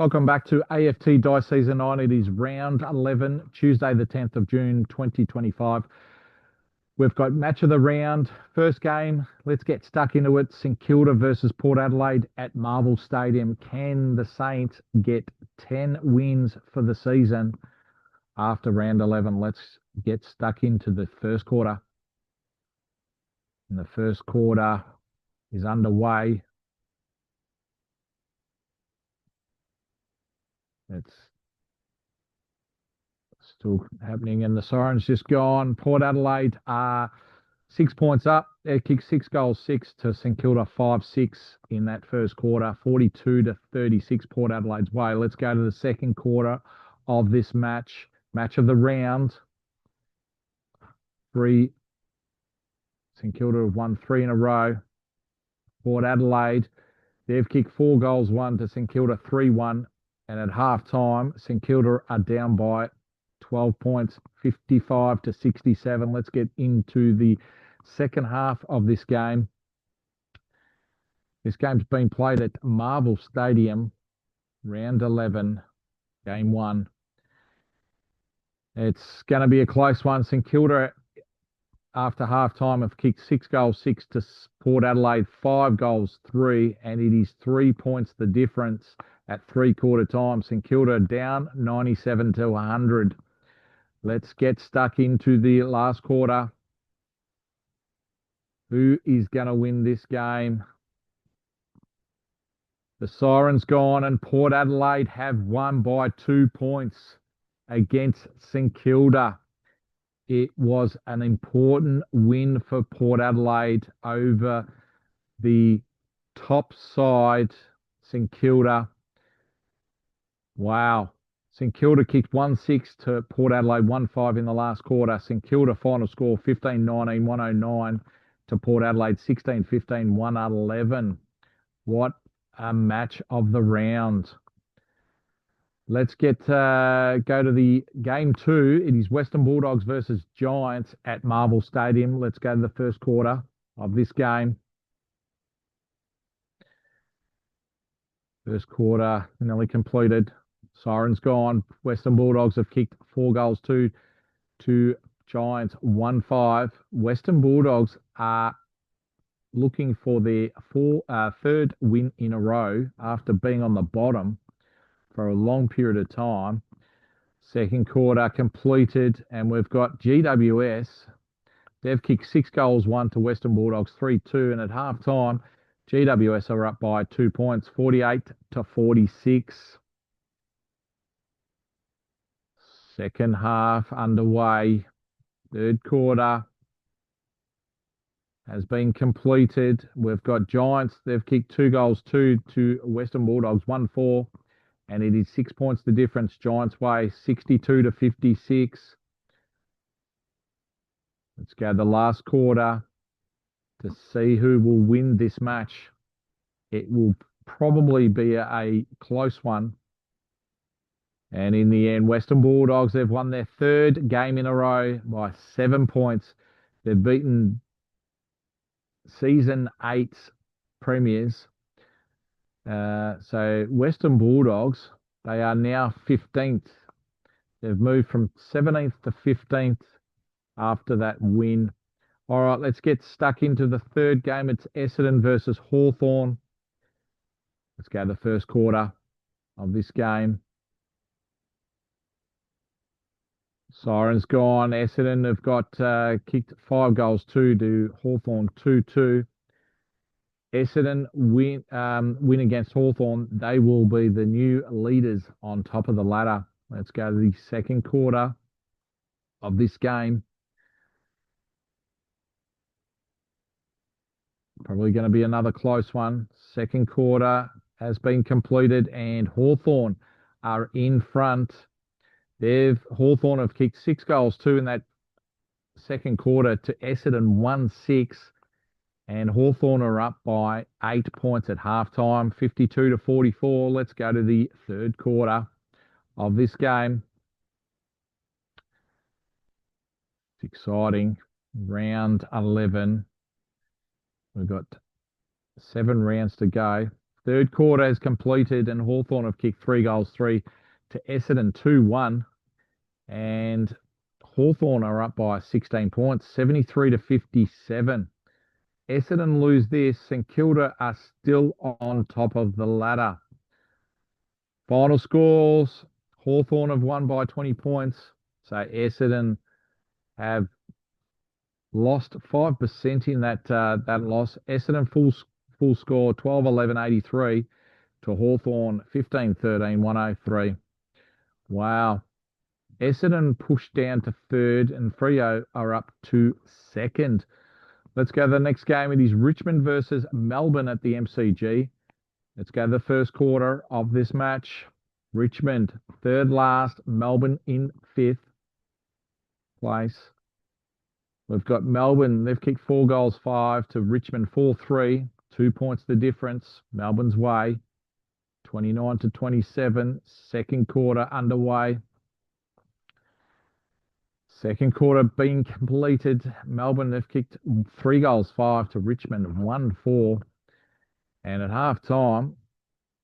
Welcome back to AFT Dice Season 9. It is round 11, Tuesday, the 10th of June, 2025. We've got match of the round. First game, let's get stuck into it. St Kilda versus Port Adelaide at Marvel Stadium. Can the Saints get 10 wins for the season after round 11? Let's get stuck into the first quarter. And the first quarter is underway. It's still happening, and the siren's just gone. Port Adelaide are 6 points up. They kicked 6 goals, 6 to St Kilda, 5-6 in that first quarter, 42-36 Port Adelaide's way. Let's go to the second quarter of this match. Match of the round. St Kilda have won 3 in a row. Port Adelaide, they've kicked 4 goals, 1 to St Kilda, 3-1. And at half time, St Kilda are down by 12 points, 55-67. Let's get into the second half of this game. This game's been played at Marvel Stadium, round 11, game 1. It's going to be a close one. St Kilda, after half time, have kicked 6 goals, 6 to Port Adelaide, 5 goals, 3, and it is 3 points the difference at 3/4 time. St Kilda down 97-100. Let's get stuck into the last quarter. Who is going to win this game? The siren's gone, and Port Adelaide have won by 2 points against St Kilda. It was an important win for Port Adelaide over the top side, St Kilda. Wow. St Kilda kicked 1-6 to Port Adelaide, 1-5 in the last quarter. St Kilda final score 15-19, 109 to Port Adelaide, 16-15, 111. What a match of the round. Let's go to the game 2. It is Western Bulldogs versus Giants at Marvel Stadium. Let's go to the first quarter of this game. First quarter nearly completed. Siren's gone. Western Bulldogs have kicked 4 goals, 2 to Giants, 1-5. Western Bulldogs are looking for their third win in a row after being on the bottom for a long period of time. Second quarter completed, and we've got GWS. They've kicked 6 goals, 1 to Western Bulldogs, 3-2, and at half time, GWS are up by 2 points, 48-46. Second half underway. Third quarter has been completed. We've got Giants. They've kicked 2 goals, 2 to Western Bulldogs, 1-4. And it is 6 points the difference. Giants way, 62-56. Let's go to the last quarter to see who will win this match. It will probably be a close one. And in the end, Western Bulldogs, they've won their third game in a row by 7 points. They've beaten Season 8 premiers. So Western Bulldogs, they are now 15th. They've moved from 17th to 15th after that win. All right, let's get stuck into the third game. It's Essendon versus Hawthorn. Let's go to the first quarter of this game. Siren's gone. Essendon have got kicked 5 goals, 2 to Hawthorn, 2-2. Essendon win against Hawthorn. They will be the new leaders on top of the ladder. Let's go to the second quarter of this game. Probably going to be another close one. Second quarter has been completed, and Hawthorn are in front. Hawthorn have kicked 6 goals, 2 in that second quarter to Essendon, 1-6. And Hawthorn are up by 8 points at halftime, 52-44. Let's go to the third quarter of this game. It's exciting. Round 11. We've got 7 rounds to go. Third quarter has completed and Hawthorn have kicked 3 goals, 3 to Essendon 2-1. And Hawthorn are up by 16 points, 73 to 57. Essendon lose this. St Kilda are still on top of the ladder. Final scores, Hawthorn have won by 20 points. So Essendon have lost 5% in that loss. Essendon full score 12-11-83 to Hawthorn 15-13 103. Wow. Essendon pushed down to third and Freo are up to second. Let's go to the next game. It is Richmond versus Melbourne at the MCG. Let's go to the first quarter of this match. Richmond third last, Melbourne in fifth place. We've got Melbourne, they've kicked 4 goals, 5 to Richmond 4-3. 2 points the difference. Melbourne's way. 29 to 27. Second quarter underway. Second quarter being completed. Melbourne, they've kicked 3 goals, 5 to Richmond 1-4. And at half time,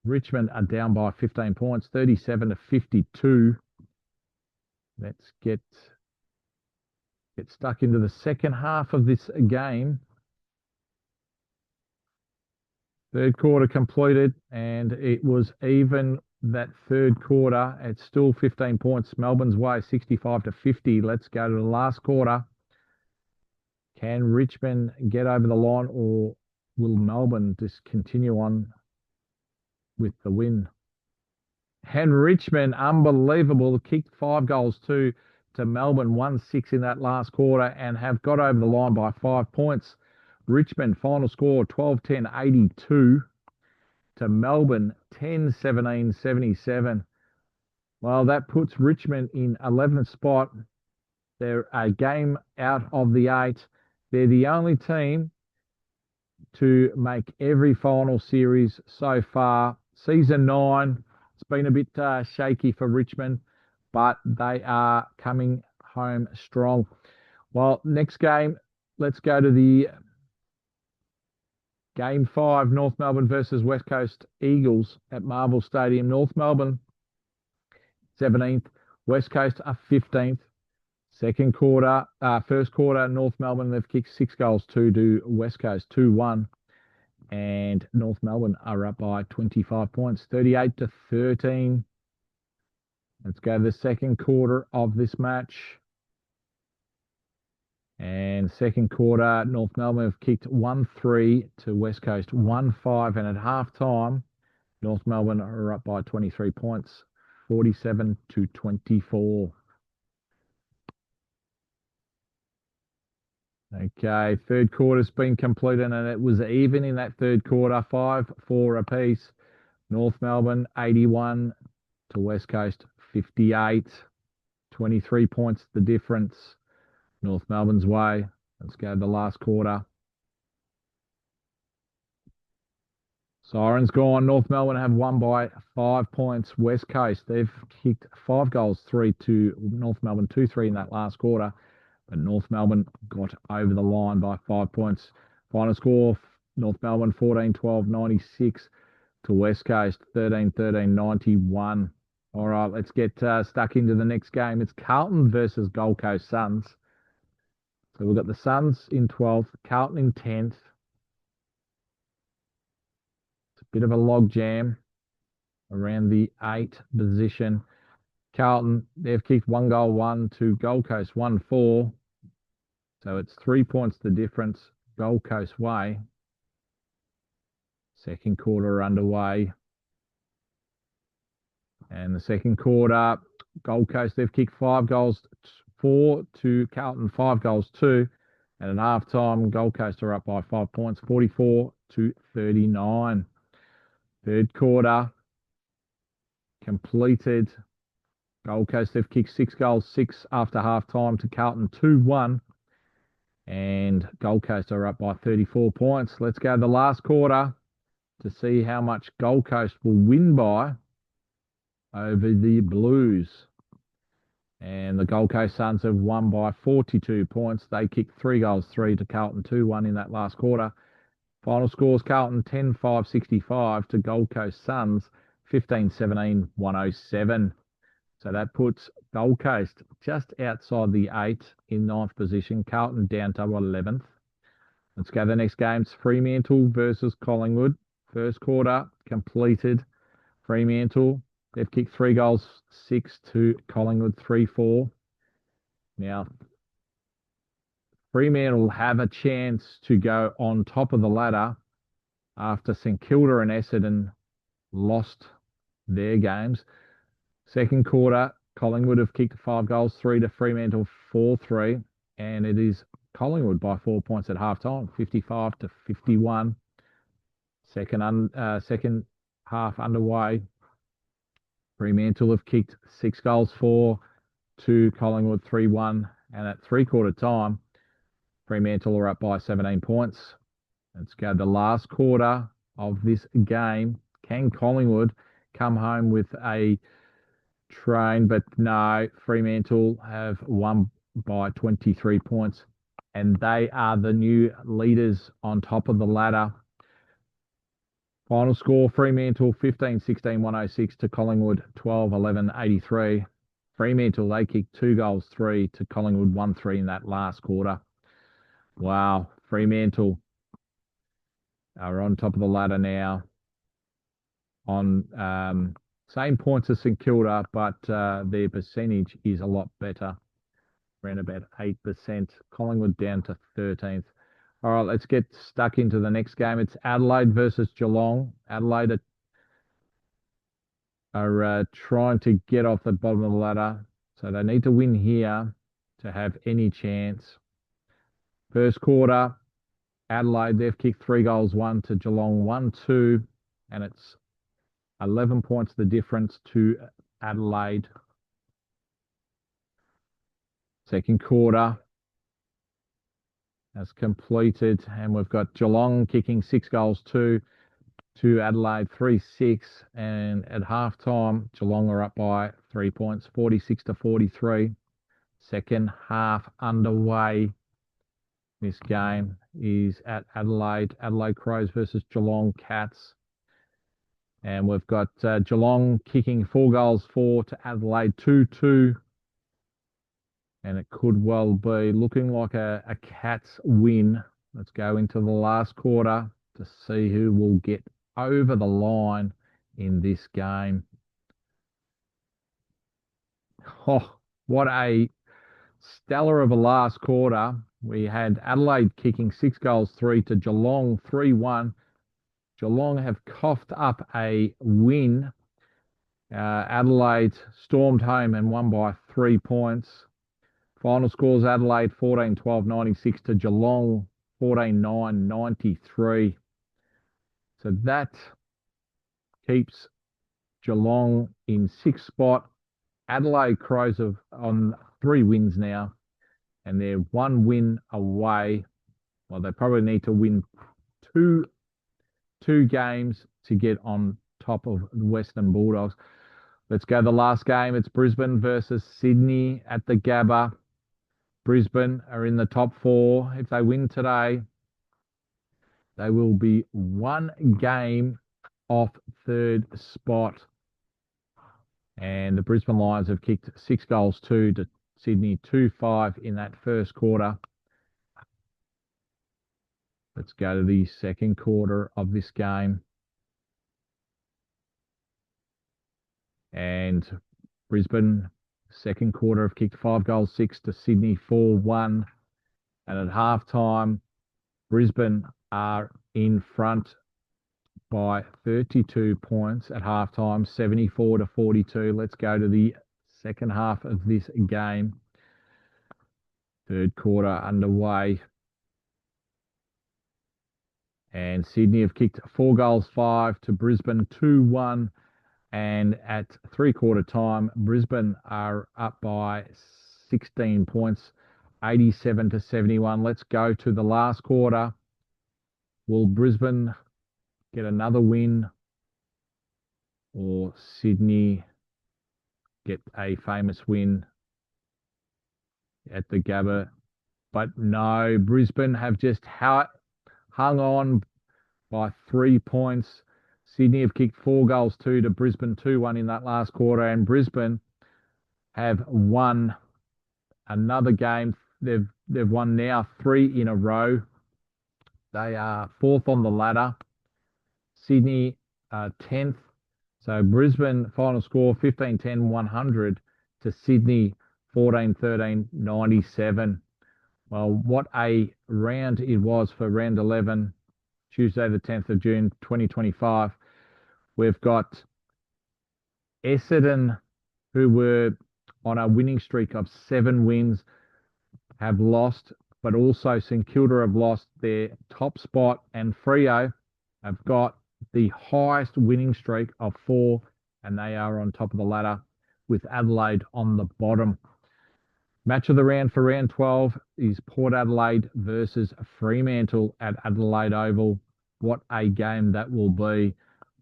Richmond are down by 15 points, 37 to 52. Let's get stuck into the second half of this game. Third quarter completed, and it was even that third quarter. It's still 15 points. Melbourne's way, 65 to 50. Let's go to the last quarter. Can Richmond get over the line, or will Melbourne just continue on with the win? And Richmond, unbelievable, kicked 5 goals, 2 to Melbourne, 1-6 in that last quarter, and have got over the line by 5 points. Richmond, final score 12-10-82 to Melbourne, 10-17-77. Well, that puts Richmond in 11th spot. They're a game out of the 8. They're the only team to make every final series so far. Season 9, it's been a bit shaky for Richmond, but they are coming home strong. Well, next game, let's go to the Game 5, North Melbourne versus West Coast Eagles at Marvel Stadium. North Melbourne, 17th. West Coast are 15th. First quarter, North Melbourne, they've kicked 6 goals, 2 to West Coast, 2-1. And North Melbourne are up by 25 points, 38 to 13. Let's go to the second quarter of this match. And second quarter, North Melbourne have kicked 1-3 to West Coast, 1-5. And at half time, North Melbourne are up by 23 points, 47 to 24. Okay, third quarter's been completed, and it was even in that third quarter, 5-4 apiece. North Melbourne, 81 to West Coast, 58. 23 points the difference. North Melbourne's way. Let's go to the last quarter. Sirens gone. North Melbourne have won by 5 points. West Coast, they've kicked 5 goals, 3 to North Melbourne, 2-3 in that last quarter. But North Melbourne got over the line by 5 points. Final score, North Melbourne 14-12-96 to West Coast 13-13-91. All right, let's get stuck into the next game. It's Carlton versus Gold Coast Suns. So we've got the Suns in 12th, Carlton in 10th. It's a bit of a log jam around the 8 position. Carlton, they've kicked 1 goal, 1 to Gold Coast, 1-4. So it's 3 points the difference, Gold Coast way. Second quarter underway. And the second quarter, Gold Coast, they've kicked 5 goals, 4 to Carlton, 5 goals, 2. And at half time, Gold Coast are up by 5 points, 44 to 39. Third quarter completed. Gold Coast, they've kicked 6 goals, 6 after half time to Carlton, 2-1. And Gold Coast are up by 34 points. Let's go to the last quarter to see how much Gold Coast will win by over the Blues. And the Gold Coast Suns have won by 42 points. They kicked 3 goals, 3 to Carlton, 2-1 in that last quarter. Final scores: Carlton 10-5-65 to Gold Coast Suns 15-17-107. So that puts Gold Coast just outside the 8 in ninth position. Carlton down to 11th. Let's go to the next games. Fremantle versus Collingwood. First quarter completed. Fremantle, they've kicked 3 goals, 6 to Collingwood, 3-4. Now, Fremantle have a chance to go on top of the ladder after St Kilda and Essendon lost their games. Second quarter, Collingwood have kicked 5 goals, 3 to Fremantle, 4-3. And it is Collingwood by 4 points at halftime, 55-51. Second half underway. Fremantle have kicked 6 goals, 4 to Collingwood, 3-1. And at three-quarter time, Fremantle are up by 17 points. Let's go to the last quarter of this game. Can Collingwood come home with a train? But no, Fremantle have won by 23 points. And they are the new leaders on top of the ladder. Final score: Fremantle 15-16-106 to Collingwood 12-11-83. Fremantle, they kicked 2 goals, 3 to Collingwood, 1-3 in that last quarter. Wow, Fremantle are on top of the ladder now on same points as St Kilda, but their percentage is a lot better, around about 8%. Collingwood down to 13th. All right, let's get stuck into the next game. It's Adelaide versus Geelong. Adelaide are trying to get off the bottom of the ladder, so they need to win here to have any chance. First quarter, Adelaide, they've kicked 3 goals, 1 to Geelong, 1-2, and it's 11 points the difference to Adelaide. Second quarter has completed, and we've got Geelong kicking 6 goals, 2 to Adelaide, 3-6. And at halftime, Geelong are up by 3 points, 46-43. Second half underway. This game is at Adelaide. Adelaide Crows versus Geelong Cats. And we've got Geelong kicking 4 goals, 4 to Adelaide, 2-2. And it could well be looking like a Cats win. Let's go into the last quarter to see who will get over the line in this game. Oh, what a stellar of a last quarter. We had Adelaide kicking 6 goals, 3 to Geelong, 3-1. Geelong have coughed up a win. Adelaide stormed home and won by 3 points. Final scores: Adelaide 14-12-96 to Geelong 14-9-93. So that keeps Geelong in 6th spot. Adelaide Crows are on 3 wins now, and they're 1 win away. Well, they probably need to win two games to get on top of the Western Bulldogs. Let's go to the last game. It's Brisbane versus Sydney at the Gabba. Brisbane are in the top 4. If they win today, they will be 1 game off 3rd spot. And the Brisbane Lions have kicked 6 goals, 2 to Sydney, 2-5 in that first quarter. Let's go to the second quarter of this game. And Brisbane, second quarter, have kicked 5 goals, 6 to Sydney, 4-1. And at halftime, Brisbane are in front by 32 points at halftime, 74-42. Let's go to the second half of this game. Third quarter underway. And Sydney have kicked 4 goals, 5 to Brisbane, 2-1. And at three-quarter time, Brisbane are up by 16 points, 87-71. Let's go to the last quarter. Will Brisbane get another win, or Sydney get a famous win at the Gabba? But no, Brisbane have just hung on by 3 points. Sydney have kicked 4 goals, 2 to Brisbane, 2-1 in that last quarter. And Brisbane have won another game. They've won now 3 in a row. They are 4th on the ladder. Sydney 10th. So Brisbane final score 15-10 100 to Sydney 14-13 97. Well, what a round it was for round 11, Tuesday the 10th of June 2025. We've got Essendon, who were on a winning streak of 7 wins, have lost, but also St Kilda have lost their top spot, and Freo have got the highest winning streak of 4, and they are on top of the ladder with Adelaide on the bottom. Match of the round for round 12 is Port Adelaide versus Fremantle at Adelaide Oval. What a game that will be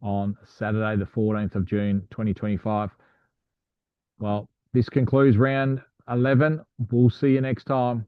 on Saturday, the 14th of June, 2025. Well, this concludes round 11. We'll see you next time.